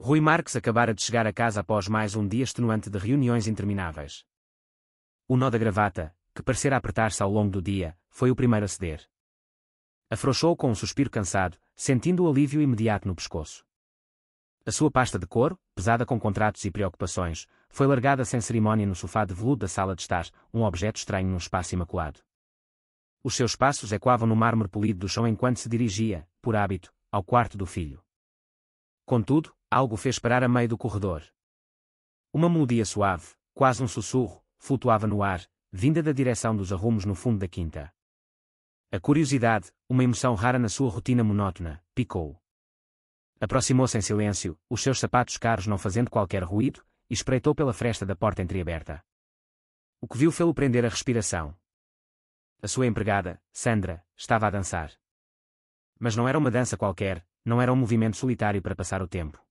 Rui Marques acabara de chegar a casa após mais um dia extenuante de reuniões intermináveis. O nó da gravata, que parecera apertar-se ao longo do dia, foi o primeiro a ceder. Afrouxou com um suspiro cansado, sentindo o alívio imediato no pescoço. A sua pasta de couro, pesada com contratos e preocupações, foi largada sem cerimónia no sofá de veludo da sala de estar, um objeto estranho num espaço imaculado. Os seus passos ecoavam no mármore polido do chão enquanto se dirigia, por hábito, ao quarto do filho. Contudo, algo o fez parar a meio do corredor. Uma melodia suave, quase um sussurro, flutuava no ar, vinda da direção dos arrumos no fundo da quinta. A curiosidade, uma emoção rara na sua rotina monótona, picou. Aproximou-se em silêncio, os seus sapatos caros não fazendo qualquer ruído, e espreitou pela fresta da porta entreaberta. O que viu fê-lo prender a respiração. A sua empregada, Sandra, estava a dançar. Mas não era uma dança qualquer, não era um movimento solitário para passar o tempo.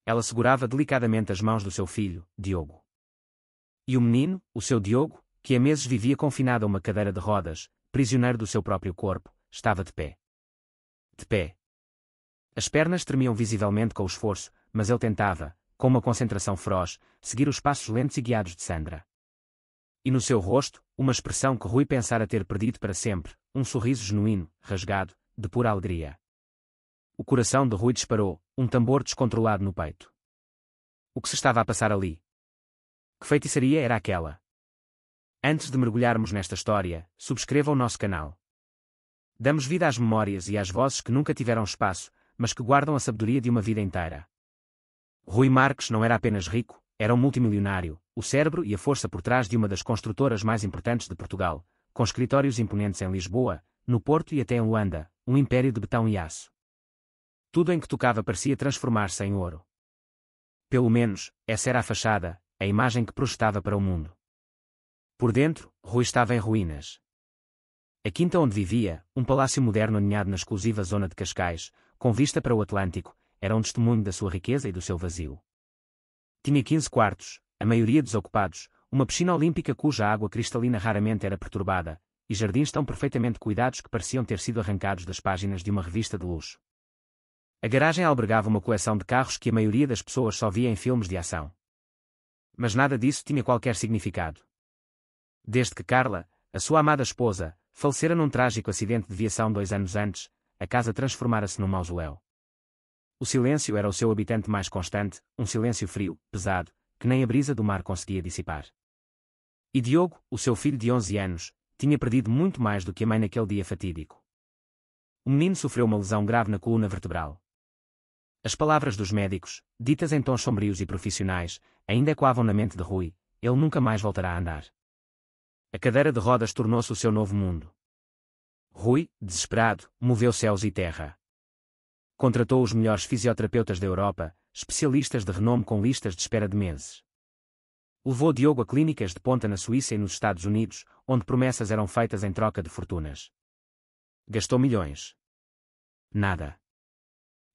Ela segurava delicadamente as mãos do seu filho, Diogo. E o menino, o seu Diogo, que há meses vivia confinado a uma cadeira de rodas, prisioneiro do seu próprio corpo, estava de pé. De pé. As pernas tremiam visivelmente com o esforço, mas ele tentava, com uma concentração feroz, seguir os passos lentos e guiados de Sandra. E no seu rosto, uma expressão que Rui pensara ter perdido para sempre, um sorriso genuíno, rasgado, de pura alegria. O coração de Rui disparou, um tambor descontrolado no peito. O que se estava a passar ali? Que feitiçaria era aquela? Antes de mergulharmos nesta história, subscreva o nosso canal. Damos vida às memórias e às vozes que nunca tiveram espaço, mas que guardam a sabedoria de uma vida inteira. Rui Marques não era apenas rico, era um multimilionário, o cérebro e a força por trás de uma das construtoras mais importantes de Portugal, com escritórios imponentes em Lisboa, no Porto e até em Luanda, um império de betão e aço. Tudo em que tocava parecia transformar-se em ouro. Pelo menos, essa era a fachada, a imagem que projetava para o mundo. Por dentro, Rui estava em ruínas. A quinta onde vivia, um palácio moderno aninhado na exclusiva zona de Cascais, com vista para o Atlântico, era um testemunho da sua riqueza e do seu vazio. Tinha 15 quartos, a maioria desocupados, uma piscina olímpica cuja água cristalina raramente era perturbada, e jardins tão perfeitamente cuidados que pareciam ter sido arrancados das páginas de uma revista de luxo. A garagem albergava uma coleção de carros que a maioria das pessoas só via em filmes de ação. Mas nada disso tinha qualquer significado. Desde que Carla, a sua amada esposa, falecera num trágico acidente de viação 2 anos antes, a casa transformara-se num mausoléu. O silêncio era o seu habitante mais constante, um silêncio frio, pesado, que nem a brisa do mar conseguia dissipar. E Diogo, o seu filho de 11 anos, tinha perdido muito mais do que a mãe naquele dia fatídico. O menino sofreu uma lesão grave na coluna vertebral. As palavras dos médicos, ditas em tons sombrios e profissionais, ainda ecoavam na mente de Rui: ele nunca mais voltará a andar. A cadeira de rodas tornou-se o seu novo mundo. Rui, desesperado, moveu céus e terra. Contratou os melhores fisioterapeutas da Europa, especialistas de renome com listas de espera de meses. Levou Diogo a clínicas de ponta na Suíça e nos Estados Unidos, onde promessas eram feitas em troca de fortunas. Gastou milhões. Nada.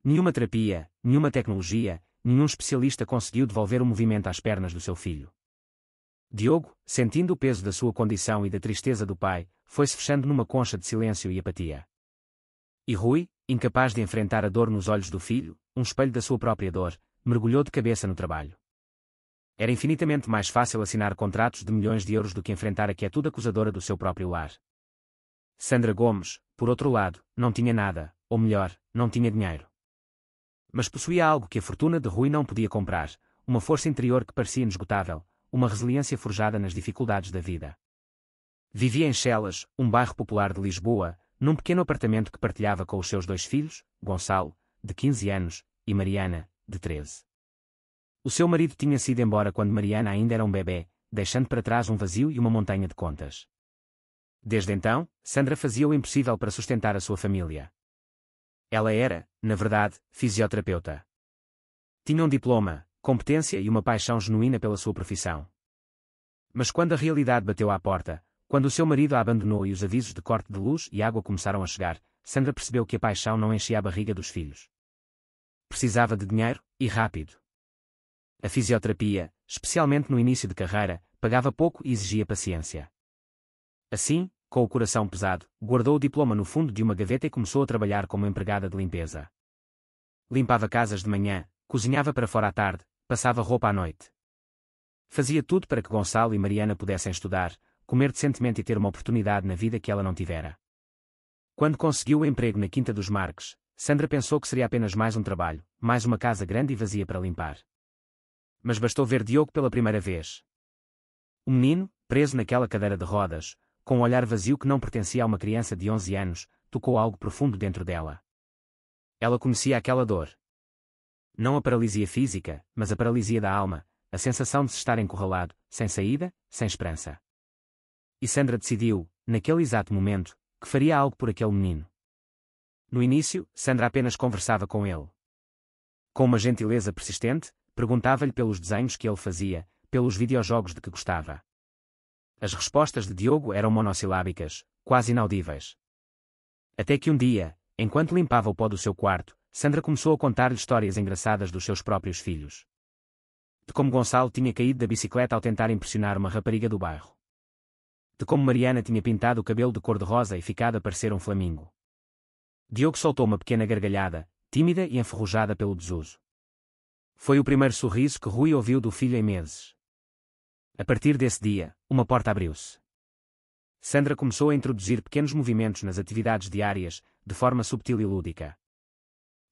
Nenhuma terapia, nenhuma tecnologia, nenhum especialista conseguiu devolver o movimento às pernas do seu filho. Diogo, sentindo o peso da sua condição e da tristeza do pai, foi-se fechando numa concha de silêncio e apatia. E Rui, incapaz de enfrentar a dor nos olhos do filho, um espelho da sua própria dor, mergulhou de cabeça no trabalho. Era infinitamente mais fácil assinar contratos de milhões de euros do que enfrentar a quietude acusadora do seu próprio lar. Sandra Gomes, por outro lado, não tinha nada, ou melhor, não tinha dinheiro. Mas possuía algo que a fortuna de Rui não podia comprar, uma força interior que parecia inesgotável, uma resiliência forjada nas dificuldades da vida. Vivia em Chelas, um bairro popular de Lisboa, num pequeno apartamento que partilhava com os seus 2 filhos, Gonçalo, de 15 anos, e Mariana, de 13. O seu marido tinha-se ido embora quando Mariana ainda era um bebê, deixando para trás um vazio e uma montanha de contas. Desde então, Sandra fazia o impossível para sustentar a sua família. Ela era, na verdade, fisioterapeuta. Tinha um diploma, competência e uma paixão genuína pela sua profissão. Mas quando a realidade bateu à porta, quando o seu marido a abandonou e os avisos de corte de luz e água começaram a chegar, Sandra percebeu que a paixão não enchia a barriga dos filhos. Precisava de dinheiro, e rápido. A fisioterapia, especialmente no início de carreira, pagava pouco e exigia paciência. Assim, com o coração pesado, guardou o diploma no fundo de uma gaveta e começou a trabalhar como empregada de limpeza. Limpava casas de manhã, cozinhava para fora à tarde, passava roupa à noite. Fazia tudo para que Gonçalo e Mariana pudessem estudar, comer decentemente e ter uma oportunidade na vida que ela não tivera. Quando conseguiu o emprego na Quinta dos Marques, Sandra pensou que seria apenas mais um trabalho, mais uma casa grande e vazia para limpar. Mas bastou ver Diogo pela primeira vez. O menino, preso naquela cadeira de rodas, com um olhar vazio que não pertencia a uma criança de 11 anos, tocou algo profundo dentro dela. Ela conhecia aquela dor. Não a paralisia física, mas a paralisia da alma, a sensação de se estar encurralado, sem saída, sem esperança. E Sandra decidiu, naquele exato momento, que faria algo por aquele menino. No início, Sandra apenas conversava com ele. Com uma gentileza persistente, perguntava-lhe pelos desenhos que ele fazia, pelos videojogos de que gostava. As respostas de Diogo eram monossilábicas, quase inaudíveis. Até que um dia, enquanto limpava o pó do seu quarto, Sandra começou a contar-lhe histórias engraçadas dos seus próprios filhos. De como Gonçalo tinha caído da bicicleta ao tentar impressionar uma rapariga do bairro. De como Mariana tinha pintado o cabelo de cor-de-rosa e ficado a parecer um flamingo. Diogo soltou uma pequena gargalhada, tímida e enferrujada pelo desuso. Foi o primeiro sorriso que Rui ouviu do filho em meses. A partir desse dia, uma porta abriu-se. Sandra começou a introduzir pequenos movimentos nas atividades diárias, de forma subtil e lúdica.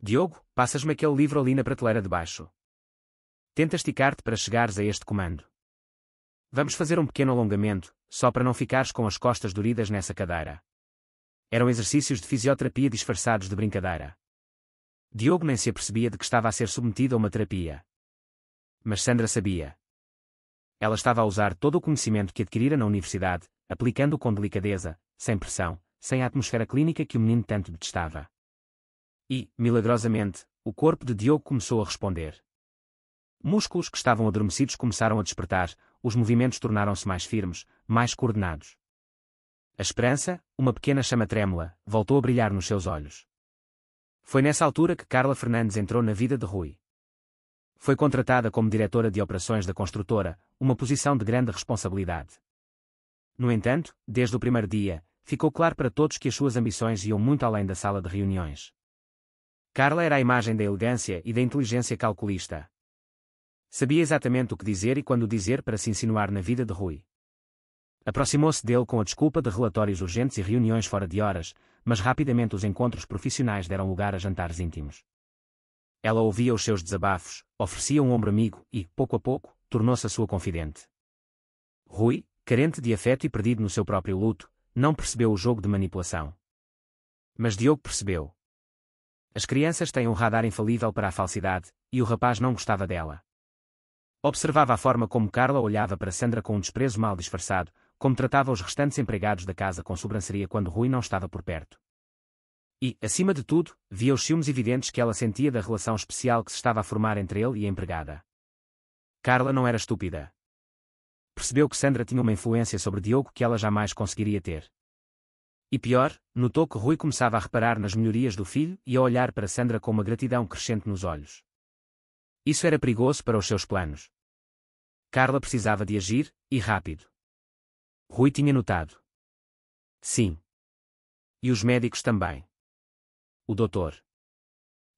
Diogo, passas-me aquele livro ali na prateleira de baixo. Tenta esticar-te para chegares a este comando. Vamos fazer um pequeno alongamento, só para não ficares com as costas doridas nessa cadeira. Eram exercícios de fisioterapia disfarçados de brincadeira. Diogo nem se apercebia de que estava a ser submetido a uma terapia. Mas Sandra sabia. Ela estava a usar todo o conhecimento que adquirira na universidade, aplicando-o com delicadeza, sem pressão, sem a atmosfera clínica que o menino tanto detestava. E, milagrosamente, o corpo de Diogo começou a responder. Músculos que estavam adormecidos começaram a despertar, os movimentos tornaram-se mais firmes, mais coordenados. A esperança, uma pequena chama trêmula, voltou a brilhar nos seus olhos. Foi nessa altura que Carla Fernandes entrou na vida de Rui. Foi contratada como diretora de operações da construtora, uma posição de grande responsabilidade. No entanto, desde o primeiro dia, ficou claro para todos que as suas ambições iam muito além da sala de reuniões. Carla era a imagem da elegância e da inteligência calculista. Sabia exatamente o que dizer e quando dizer para se insinuar na vida de Rui. Aproximou-se dele com a desculpa de relatórios urgentes e reuniões fora de horas, mas rapidamente os encontros profissionais deram lugar a jantares íntimos. Ela ouvia os seus desabafos, oferecia um ombro amigo e, pouco a pouco, tornou-se a sua confidente. Rui, carente de afeto e perdido no seu próprio luto, não percebeu o jogo de manipulação. Mas Diogo percebeu. As crianças têm um radar infalível para a falsidade, e o rapaz não gostava dela. Observava a forma como Carla olhava para Sandra com um desprezo mal disfarçado, como tratava os restantes empregados da casa com sobranceria quando Rui não estava por perto. E, acima de tudo, via os ciúmes evidentes que ela sentia da relação especial que se estava a formar entre ele e a empregada. Carla não era estúpida. Percebeu que Sandra tinha uma influência sobre Diogo que ela jamais conseguiria ter. E pior, notou que Rui começava a reparar nas melhorias do filho e a olhar para Sandra com uma gratidão crescente nos olhos. Isso era perigoso para os seus planos. Carla precisava de agir, e rápido. Rui tinha notado. Sim. E os médicos também. O doutor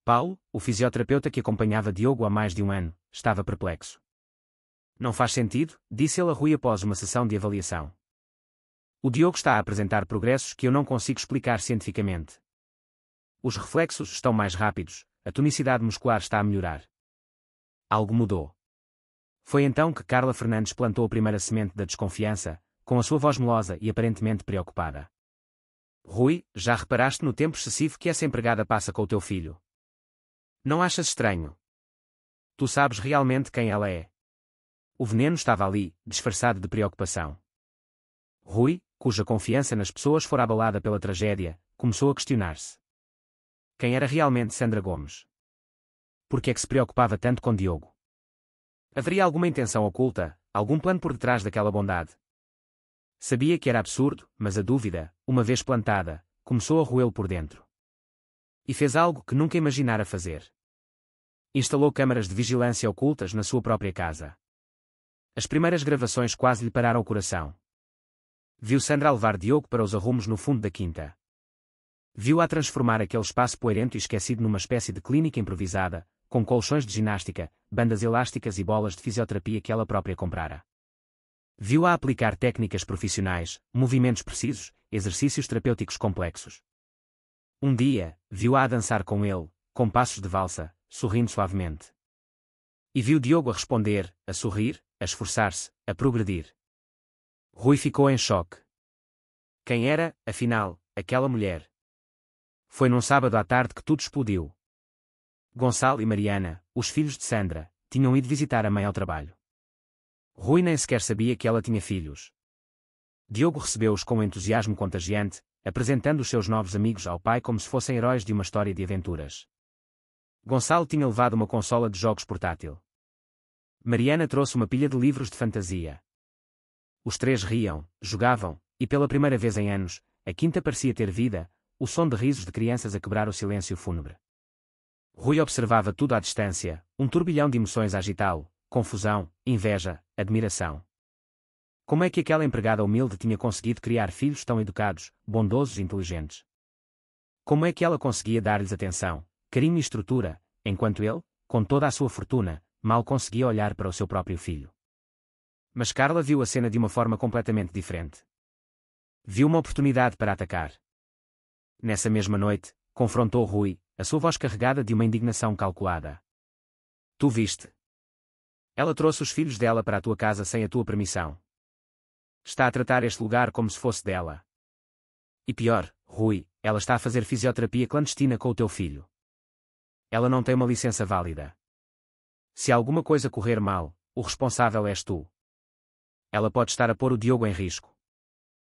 Paulo, o fisioterapeuta que acompanhava Diogo há mais de um ano, estava perplexo. Não faz sentido, disse ele a Rui após uma sessão de avaliação. O Diogo está a apresentar progressos que eu não consigo explicar cientificamente. Os reflexos estão mais rápidos, a tonicidade muscular está a melhorar. Algo mudou. Foi então que Carla Fernandes plantou a primeira semente da desconfiança, com a sua voz melosa e aparentemente preocupada. Rui, já reparaste no tempo excessivo que essa empregada passa com o teu filho? Não achas estranho? Tu sabes realmente quem ela é. O veneno estava ali, disfarçado de preocupação. Rui, cuja confiança nas pessoas fora abalada pela tragédia, começou a questionar-se. Quem era realmente Sandra Gomes? Por que é que se preocupava tanto com Diogo? Haveria alguma intenção oculta, algum plano por detrás daquela bondade? Sabia que era absurdo, mas a dúvida, uma vez plantada, começou a roê-lo por dentro. E fez algo que nunca imaginara fazer. Instalou câmaras de vigilância ocultas na sua própria casa. As primeiras gravações quase lhe pararam o coração. Viu Sandra levar Diogo para os arrumos no fundo da quinta. Viu-a transformar aquele espaço poeirento e esquecido numa espécie de clínica improvisada, com colchões de ginástica, bandas elásticas e bolas de fisioterapia que ela própria comprara. Viu-a aplicar técnicas profissionais, movimentos precisos, exercícios terapêuticos complexos. Um dia, viu-a a dançar com ele, com passos de valsa, sorrindo suavemente. E viu Diogo a responder, a sorrir, a esforçar-se, a progredir. Rui ficou em choque. Quem era, afinal, aquela mulher? Foi num sábado à tarde que tudo explodiu. Gonçalo e Mariana, os filhos de Sandra, tinham ido visitar a mãe ao trabalho. Rui nem sequer sabia que ela tinha filhos. Diogo recebeu-os com um entusiasmo contagiante, apresentando os seus novos amigos ao pai como se fossem heróis de uma história de aventuras. Gonçalo tinha levado uma consola de jogos portátil. Mariana trouxe uma pilha de livros de fantasia. Os três riam, jogavam, e pela primeira vez em anos, a quinta parecia ter vida, o som de risos de crianças a quebrar o silêncio fúnebre. Rui observava tudo à distância, um turbilhão de emoções a agitá-lo, confusão, inveja, admiração. Como é que aquela empregada humilde tinha conseguido criar filhos tão educados, bondosos e inteligentes? Como é que ela conseguia dar-lhes atenção, carinho e estrutura, enquanto ele, com toda a sua fortuna, mal conseguia olhar para o seu próprio filho? Mas Carla viu a cena de uma forma completamente diferente. Viu uma oportunidade para atacar. Nessa mesma noite, confrontou Rui, a sua voz carregada de uma indignação calculada. Tu viste? Ela trouxe os filhos dela para a tua casa sem a tua permissão. Está a tratar este lugar como se fosse dela. E pior, Rui, ela está a fazer fisioterapia clandestina com o teu filho. Ela não tem uma licença válida. Se alguma coisa correr mal, o responsável és tu. Ela pode estar a pôr o Diogo em risco.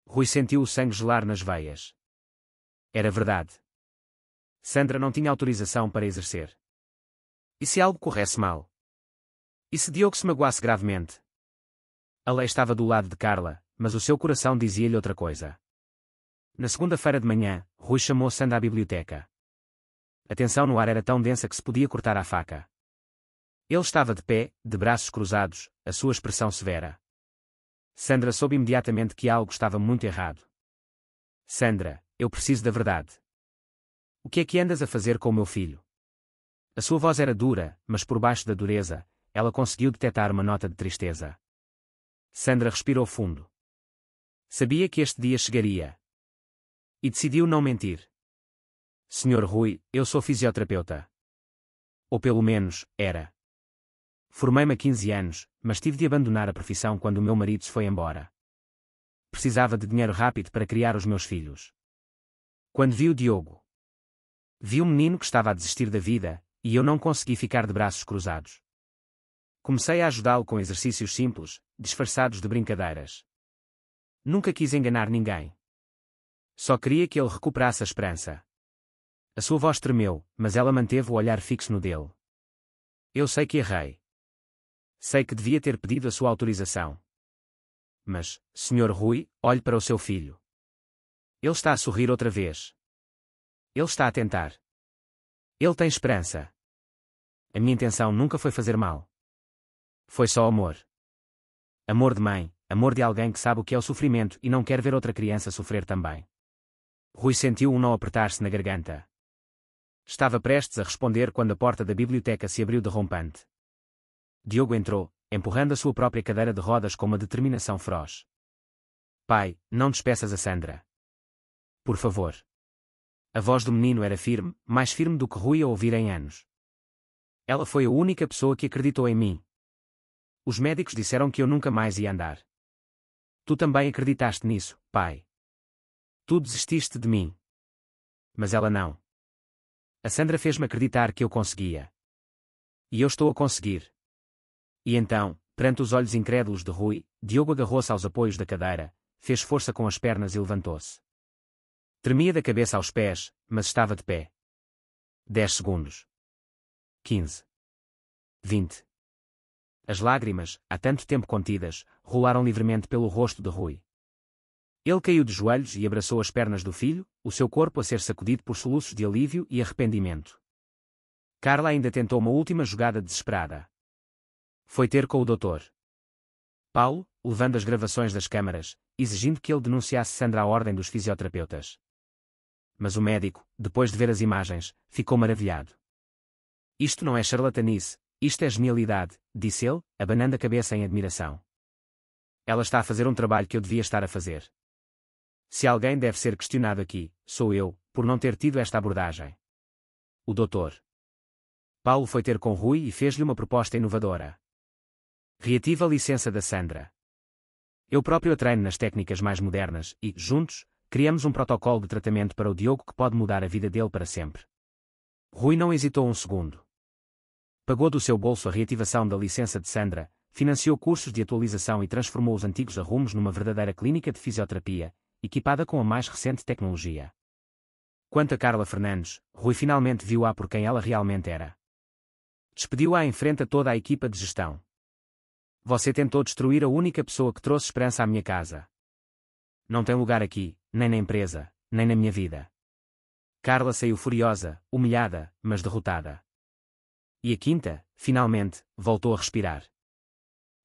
Rui sentiu o sangue gelar nas veias. Era verdade. Sandra não tinha autorização para exercer. E se algo corresse mal? E se Diogo se magoasse gravemente? A lei estava do lado de Carla, mas o seu coração dizia-lhe outra coisa. Na segunda-feira de manhã, Rui chamou Sandra à biblioteca. A tensão no ar era tão densa que se podia cortar a faca. Ele estava de pé, de braços cruzados, a sua expressão severa. Sandra soube imediatamente que algo estava muito errado. Sandra, eu preciso da verdade. O que é que andas a fazer com o meu filho? A sua voz era dura, mas por baixo da dureza, ela conseguiu detectar uma nota de tristeza. Sandra respirou fundo. Sabia que este dia chegaria. E decidiu não mentir. Senhor Rui, eu sou fisioterapeuta. Ou pelo menos, era. Formei-me há 15 anos, mas tive de abandonar a profissão quando o meu marido se foi embora. Precisava de dinheiro rápido para criar os meus filhos. Quando vi o Diogo, vi um menino que estava a desistir da vida, e eu não consegui ficar de braços cruzados. Comecei a ajudá-lo com exercícios simples, disfarçados de brincadeiras. Nunca quis enganar ninguém. Só queria que ele recuperasse a esperança. A sua voz tremeu, mas ela manteve o olhar fixo no dele. Eu sei que errei. Sei que devia ter pedido a sua autorização. Mas, Sr. Rui, olhe para o seu filho. Ele está a sorrir outra vez. Ele está a tentar. Ele tem esperança. A minha intenção nunca foi fazer mal. Foi só amor. Amor de mãe, amor de alguém que sabe o que é o sofrimento e não quer ver outra criança sofrer também. Rui sentiu um nó apertar-se na garganta. Estava prestes a responder quando a porta da biblioteca se abriu de rompante. Diogo entrou, empurrando a sua própria cadeira de rodas com uma determinação feroz. Pai, não despeças a Sandra. Por favor. A voz do menino era firme, mais firme do que Rui a ouvir em anos. Ela foi a única pessoa que acreditou em mim. Os médicos disseram que eu nunca mais ia andar. Tu também acreditaste nisso, pai. Tu desististe de mim. Mas ela não. A Sandra fez-me acreditar que eu conseguia. E eu estou a conseguir. E então, perante os olhos incrédulos de Rui, Diogo agarrou-se aos apoios da cadeira, fez força com as pernas e levantou-se. Tremia da cabeça aos pés, mas estava de pé. 10 segundos. 15. 20. As lágrimas, há tanto tempo contidas, rolaram livremente pelo rosto de Rui. Ele caiu de joelhos e abraçou as pernas do filho, o seu corpo a ser sacudido por soluços de alívio e arrependimento. Carla ainda tentou uma última jogada desesperada. Foi ter com o doutor Paulo, levando as gravações das câmaras, exigindo que ele denunciasse Sandra à ordem dos fisioterapeutas. Mas o médico, depois de ver as imagens, ficou maravilhado. Isto não é charlatanice, isto é genialidade, disse ele, abanando a cabeça em admiração. Ela está a fazer um trabalho que eu devia estar a fazer. Se alguém deve ser questionado aqui, sou eu, por não ter tido esta abordagem. O Dr. Paulo foi ter com Rui e fez-lhe uma proposta inovadora. Reative a licença da Sandra. Eu próprio a treino nas técnicas mais modernas e, juntos, criamos um protocolo de tratamento para o Diogo que pode mudar a vida dele para sempre. Rui não hesitou um segundo. Pagou do seu bolso a reativação da licença de Sandra, financiou cursos de atualização e transformou os antigos arrumos numa verdadeira clínica de fisioterapia, equipada com a mais recente tecnologia. Quanto a Carla Fernandes, Rui finalmente viu-a por quem ela realmente era. Despediu-a em frente a toda a equipa de gestão. Você tentou destruir a única pessoa que trouxe esperança à minha casa. Não tem lugar aqui, nem na empresa, nem na minha vida. Carla saiu furiosa, humilhada, mas derrotada. E a quinta, finalmente, voltou a respirar.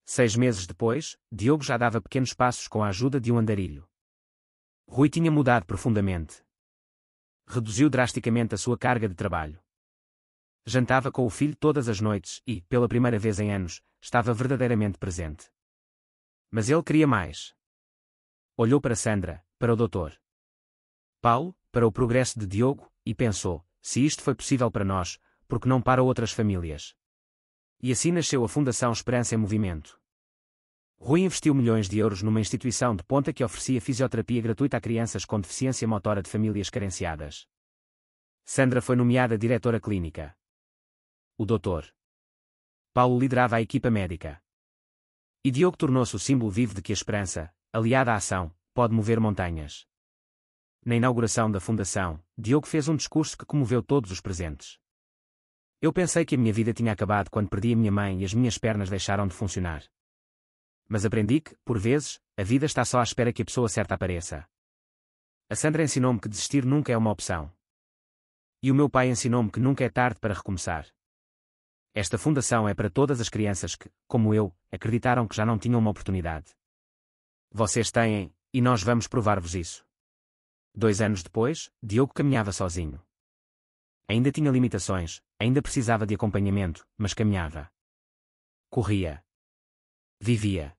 6 meses depois, Diogo já dava pequenos passos com a ajuda de um andarilho. Rui tinha mudado profundamente. Reduziu drasticamente a sua carga de trabalho. Jantava com o filho todas as noites e, pela primeira vez em anos, estava verdadeiramente presente. Mas ele queria mais. Olhou para Sandra, para o Dr. Paulo, para o progresso de Diogo, e pensou, se isto foi possível para nós, por que não para outras famílias? E assim nasceu a Fundação Esperança em Movimento. Rui investiu milhões de euros numa instituição de ponta que oferecia fisioterapia gratuita a crianças com deficiência motora de famílias carenciadas. Sandra foi nomeada diretora clínica. O Dr. Paulo liderava a equipa médica. E Diogo tornou-se o símbolo vivo de que a esperança, aliada à ação, pode mover montanhas. Na inauguração da fundação, Diogo fez um discurso que comoveu todos os presentes. Eu pensei que a minha vida tinha acabado quando perdi a minha mãe e as minhas pernas deixaram de funcionar. Mas aprendi que, por vezes, a vida está só à espera que a pessoa certa apareça. A Sandra ensinou-me que desistir nunca é uma opção. E o meu pai ensinou-me que nunca é tarde para recomeçar. Esta fundação é para todas as crianças que, como eu, acreditaram que já não tinham uma oportunidade. Vocês têm, e nós vamos provar-vos isso. 2 anos depois, Diogo caminhava sozinho. Ainda tinha limitações, ainda precisava de acompanhamento, mas caminhava. Corria. Vivia.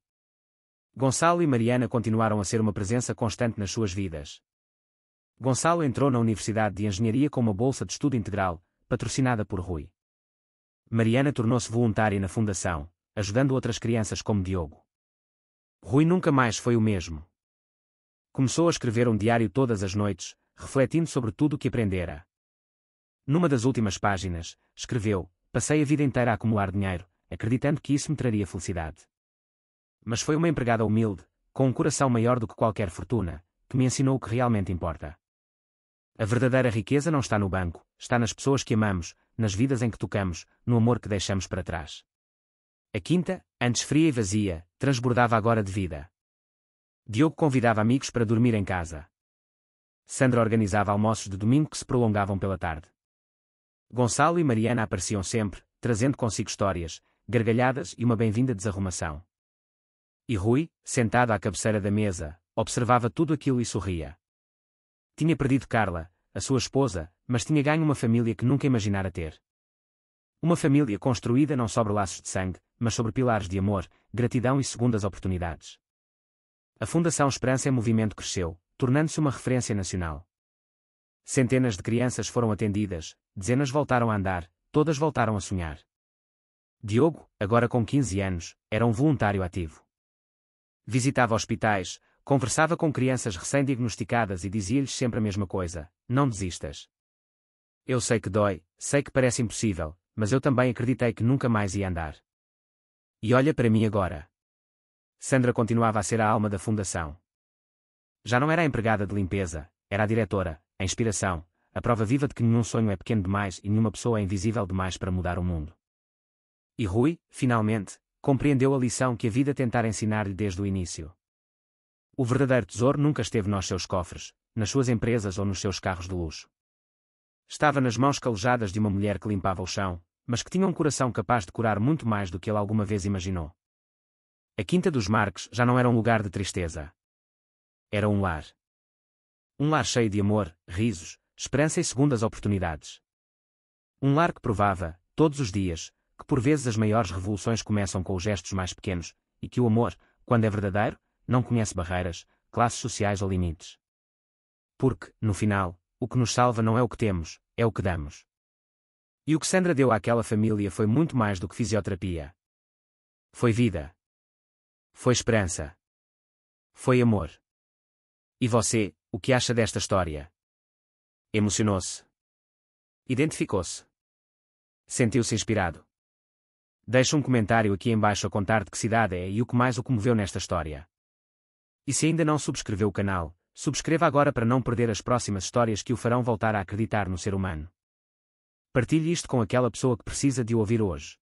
Gonçalo e Mariana continuaram a ser uma presença constante nas suas vidas. Gonçalo entrou na Universidade de Engenharia com uma bolsa de estudo integral, patrocinada por Rui. Mariana tornou-se voluntária na fundação, ajudando outras crianças como Diogo. Rui nunca mais foi o mesmo. Começou a escrever um diário todas as noites, refletindo sobre tudo o que aprendera. Numa das últimas páginas, escreveu: passei a vida inteira a acumular dinheiro, acreditando que isso me traria felicidade. Mas foi uma empregada humilde, com um coração maior do que qualquer fortuna, que me ensinou o que realmente importa. A verdadeira riqueza não está no banco, está nas pessoas que amamos, nas vidas em que tocamos, no amor que deixamos para trás. A quinta, antes fria e vazia, transbordava agora de vida. Diogo convidava amigos para dormir em casa. Sandra organizava almoços de domingo que se prolongavam pela tarde. Gonçalo e Mariana apareciam sempre, trazendo consigo histórias, gargalhadas e uma bem-vinda desarrumação. E Rui, sentado à cabeceira da mesa, observava tudo aquilo e sorria. Tinha perdido Carla, a sua esposa, mas tinha ganho uma família que nunca imaginara ter. Uma família construída não sobre laços de sangue, mas sobre pilares de amor, gratidão e segundas oportunidades. A Fundação Esperança em Movimento cresceu, tornando-se uma referência nacional. Centenas de crianças foram atendidas, dezenas voltaram a andar, todas voltaram a sonhar. Diogo, agora com 15 anos, era um voluntário ativo. Visitava hospitais, conversava com crianças recém-diagnosticadas e dizia-lhes sempre a mesma coisa: não desistas. Eu sei que dói, sei que parece impossível, mas eu também acreditei que nunca mais ia andar. E olha para mim agora. Sandra continuava a ser a alma da fundação. Já não era a empregada de limpeza, era a diretora, a inspiração, a prova viva de que nenhum sonho é pequeno demais e nenhuma pessoa é invisível demais para mudar o mundo. E Rui, finalmente, compreendeu a lição que a vida tentara ensinar-lhe desde o início. O verdadeiro tesouro nunca esteve nos seus cofres, nas suas empresas ou nos seus carros de luxo. Estava nas mãos calejadas de uma mulher que limpava o chão, mas que tinha um coração capaz de curar muito mais do que ele alguma vez imaginou. A Quinta dos Marques já não era um lugar de tristeza. Era um lar. Um lar cheio de amor, risos, esperança e segundas oportunidades. Um lar que provava, todos os dias, que por vezes as maiores revoluções começam com os gestos mais pequenos, e que o amor, quando é verdadeiro, não conhece barreiras, classes sociais ou limites. Porque, no final, o que nos salva não é o que temos, é o que damos. E o que Sandra deu àquela família foi muito mais do que fisioterapia. Foi vida. Foi esperança. Foi amor. E você, o que acha desta história? Emocionou-se? Identificou-se? Sentiu-se inspirado? Deixe um comentário aqui embaixo a contar de que cidade é e o que mais o comoveu nesta história. E se ainda não subscreveu o canal, subscreva agora para não perder as próximas histórias que o farão voltar a acreditar no ser humano. Partilhe isto com aquela pessoa que precisa de o ouvir hoje.